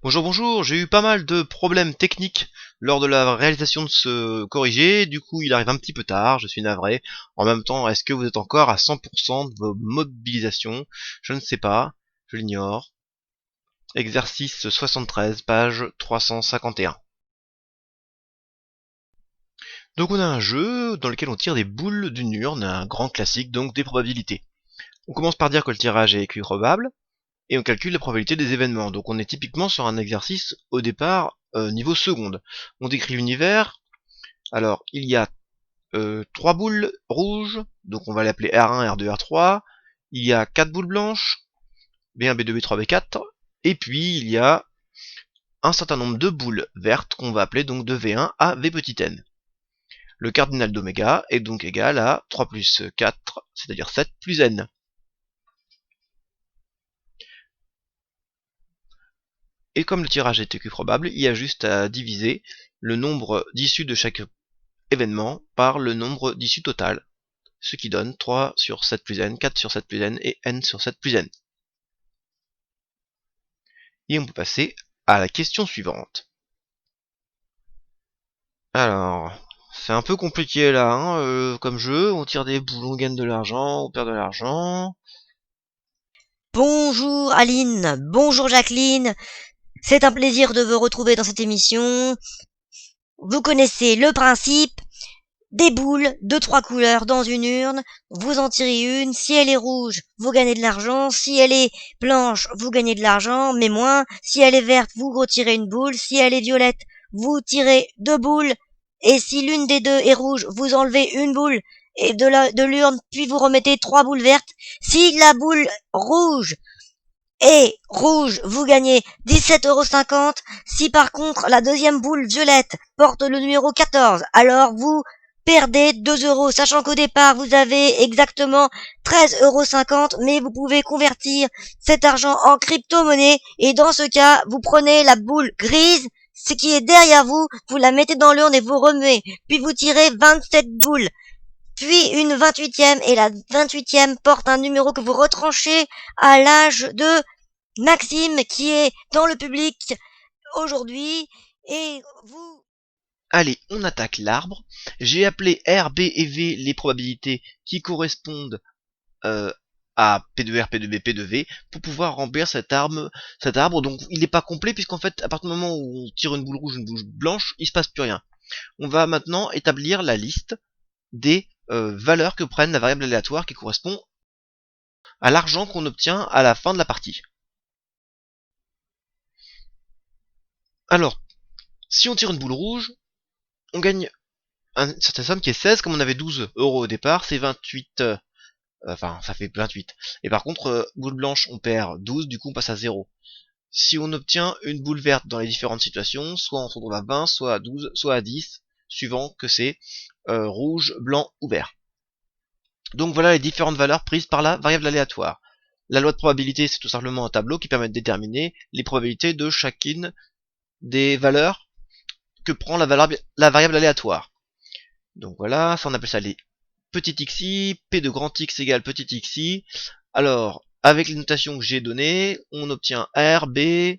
Bonjour, bonjour, j'ai eu pas mal de problèmes techniques lors de la réalisation de ce corrigé, du coup il arrive un petit peu tard, je suis navré. En même temps, est-ce que vous êtes encore à 100% de vos mobilisations? Je ne sais pas, je l'ignore. Exercice 73, page 351. Donc on a un jeu dans lequel on tire des boules d'une urne, un grand classique, donc des probabilités. On commence par dire que le tirage est équiprobable, et on calcule la probabilité des événements. Donc on est typiquement sur un exercice au départ niveau seconde. On décrit l'univers. Alors il y a trois boules rouges, donc on va l'appeler R1, R2, R3. Il y a quatre boules blanches, B1, B2, B3, B4. Et puis il y a un certain nombre de boules vertes qu'on va appeler donc de V1 à V petit n. Le cardinal d'oméga est donc égal à 3 plus 4, c'est-à-dire 7 plus n. Et comme le tirage est équiprobable, il y a juste à diviser le nombre d'issues de chaque événement par le nombre d'issues total, ce qui donne 3 sur 7 plus n, 4 sur 7 plus n et n sur 7 plus n. Et on peut passer à la question suivante. Alors, c'est un peu compliqué là, hein, comme jeu, on tire des boules, on gagne de l'argent, on perd de l'argent. Bonjour Aline, bonjour Jacqueline, c'est un plaisir de vous retrouver dans cette émission. Vous connaissez le principe, des boules de trois couleurs dans une urne, vous en tirez une, si elle est rouge, vous gagnez de l'argent, si elle est blanche, vous gagnez de l'argent, mais moins, si elle est verte, vous retirez une boule, si elle est violette, vous tirez deux boules, et si l'une des deux est rouge, vous enlevez une boule et de l'urne, puis vous remettez trois boules vertes. Si la boule rouge et rouge, vous gagnez 17,50 €. Si par contre la deuxième boule violette porte le numéro 14, alors vous perdez 2 euros, sachant qu'au départ vous avez exactement 13,50 €, mais vous pouvez convertir cet argent en crypto-monnaie, et dans ce cas, vous prenez la boule grise, ce qui est derrière vous, vous la mettez dans l'urne et vous remuez, puis vous tirez 27 boules, puis une 28e, et la 28e porte un numéro que vous retranchez à l'âge de Maxime, qui est dans le public aujourd'hui, et vous... Allez, on attaque l'arbre. J'ai appelé R, B et V les probabilités qui correspondent euh, à P2R, P2B, P2V pour pouvoir remplir cet arbre. Donc il n'est pas complet puisqu'en fait à partir du moment où on tire une boule rouge, une boule blanche, il se passe plus rien. On va maintenant établir la liste des valeurs que prennent la variable aléatoire qui correspond à l'argent qu'on obtient à la fin de la partie. Alors, si on tire une boule rouge, on gagne une certaine somme qui est 16, comme on avait 12 euros au départ, c'est 28, enfin ça fait 28. Et par contre, boule blanche, on perd 12, du coup on passe à 0. Si on obtient une boule verte dans les différentes situations, soit on se retrouve à 20, soit à 12, soit à 10, suivant que c'est rouge, blanc ou vert. Donc voilà les différentes valeurs prises par la variable aléatoire. La loi de probabilité, c'est tout simplement un tableau qui permet de déterminer les probabilités de chacune des valeurs que prend la variable aléatoire. Donc voilà, ça on appelle ça les petits xi, p de grand x égale petit xi. Alors, avec les notations que j'ai données, on obtient r, b,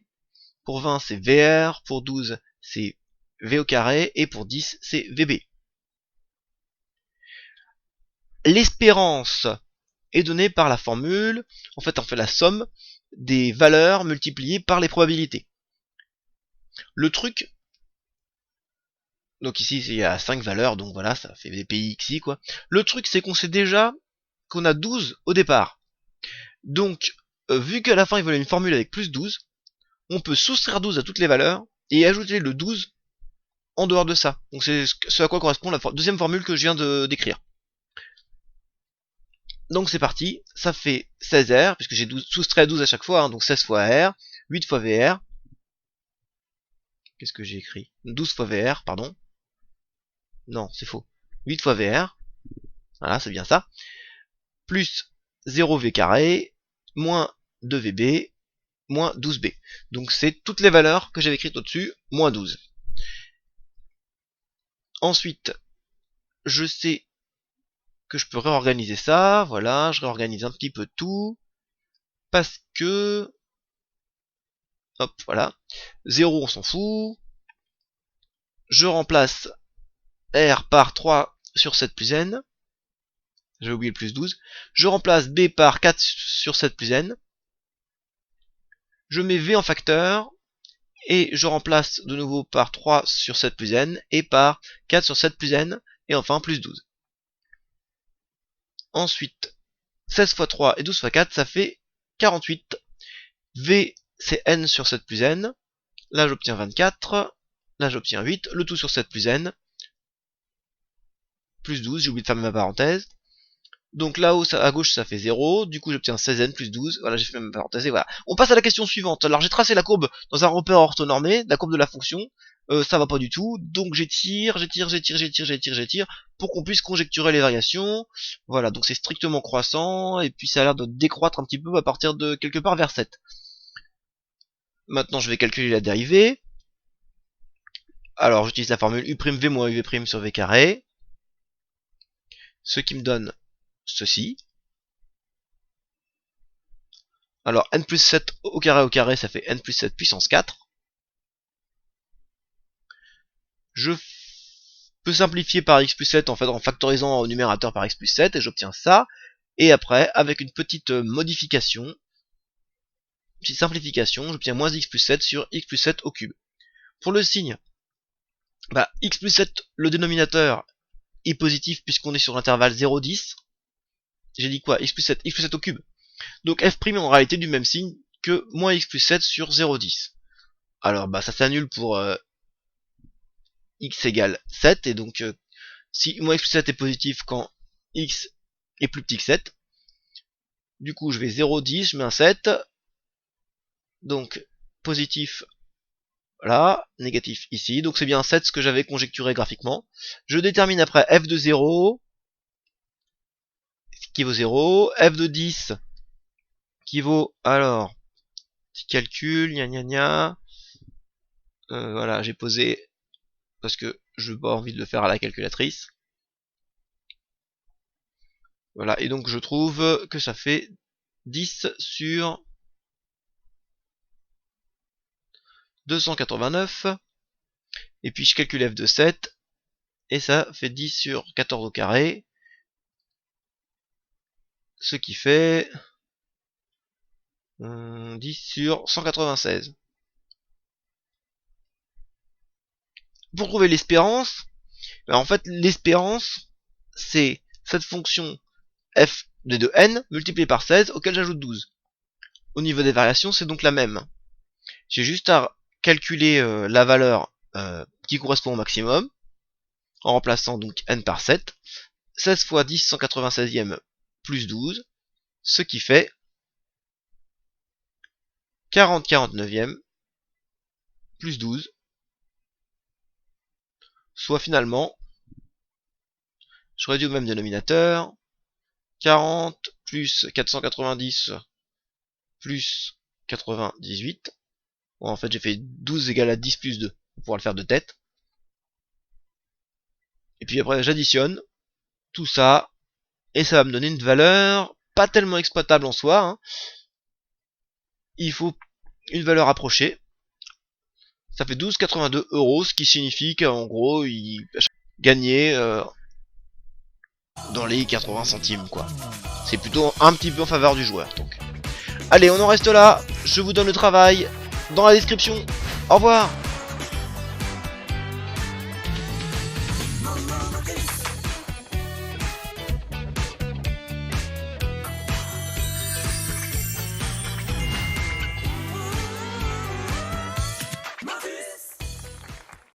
pour 20 c'est vr, pour 12 c'est v au carré, et pour 10 c'est vb. L'espérance est donnée par la formule, en fait on fait la somme des valeurs multipliées par les probabilités. Le truc, donc ici il y a 5 valeurs, donc voilà, ça fait des pixi quoi. Le truc c'est qu'on sait déjà qu'on a 12 au départ. Donc, vu qu'à la fin il veulent une formule avec plus 12, on peut soustraire 12 à toutes les valeurs et ajouter le 12 en dehors de ça. Donc c'est ce à quoi correspond la deuxième formule que je viens de d'écrire. Donc c'est parti, ça fait 16R, puisque j'ai soustrait 12 à chaque fois, hein, donc 16 fois R, 8 fois VR. Qu'est-ce que j'ai écrit? 12 fois VR, pardon. Non, c'est faux. 8 fois VR, voilà, c'est bien ça. Plus 0V carré, moins 2VB, moins 12B. Donc c'est toutes les valeurs que j'avais écrites au-dessus, moins 12. Ensuite, je sais que je peux réorganiser ça, voilà, je réorganise un petit peu tout, parce que Hop, voilà. 0, on s'en fout. Je remplace R par 3 sur 7 plus N. J'ai oublié le plus 12. Je remplace B par 4 sur 7 plus N. Je mets V en facteur. Et je remplace de nouveau par 3 sur 7 plus N. Et par 4 sur 7 plus N. Et enfin plus 12. Ensuite, 16 fois 3 et 12 fois 4, ça fait 48. V, c'est N sur 7 plus N. Là, j'obtiens 24. Là, j'obtiens 8. Le tout sur 7 plus N. Plus 12, j'ai oublié de faire ma parenthèse. Donc là-haut, à gauche, ça fait 0. Du coup, j'obtiens 16n plus 12. Voilà, j'ai fait ma parenthèse et voilà. On passe à la question suivante. Alors, j'ai tracé la courbe dans un repère orthonormé, la courbe de la fonction. Ça va pas du tout. Donc, j'étire pour qu'on puisse conjecturer les variations. Voilà, donc c'est strictement croissant. Et puis, ça a l'air de décroître un petit peu à partir de quelque part vers 7. Maintenant, je vais calculer la dérivée. Alors, j'utilise la formule u'v moins uv' sur v carré. Ce qui me donne ceci. Alors, n plus 7 au carré, ça fait n plus 7 puissance 4. Je peux simplifier par x plus 7 en fait en factorisant au numérateur par x plus 7 et j'obtiens ça. Et après, avec une petite modification, une petite simplification, j'obtiens moins x plus 7 sur x plus 7 au cube. Pour le signe, bah, x plus 7, le dénominateur est positif puisqu'on est sur l'intervalle 0,10. J'ai dit quoi? X plus 7 au cube. Donc f' est en réalité du même signe que moins x plus 7 sur 0,10. Alors bah ça s'annule pour x égale 7, et donc si moins x plus 7 est positif quand x est plus petit que 7, du coup je vais 0,10, je mets un 7, donc positif là, négatif ici, donc c'est bien 7 ce que j'avais conjecturé graphiquement. Je détermine après f de 0, qui vaut 0, f de 10, qui vaut, alors, petit calcul, voilà, j'ai posé, parce que je n'ai pas envie de le faire à la calculatrice. Voilà, et donc je trouve que ça fait 10 sur 289. Et puis je calcule f de 7, et ça fait 10 sur 14 au carré. Ce qui fait 10 sur 196. Pour trouver l'espérance, en fait l'espérance c'est cette fonction f de n multipliée par 16 auquel j'ajoute 12. Au niveau des variations, c'est donc la même. J'ai juste à calculer la valeur qui correspond au maximum en remplaçant donc n par 7. 16 fois 10 196e plus 12, ce qui fait 40 49e plus 12, soit finalement, je réduis au même dénominateur, 40 plus 490 plus 98. Bon, en fait, j'ai fait 12 égale à 10 plus 2, pour pouvoir le faire de tête. Et puis après, j'additionne tout ça, et ça va me donner une valeur pas tellement exploitable en soi. Hein. Il faut une valeur approchée. Ça fait 12,82 €, ce qui signifie qu'en gros, il gagnait dans les 80 centimes, quoi. C'est plutôt un petit peu en faveur du joueur, donc. Allez, on en reste là. Je vous donne le travail dans la description. Au revoir.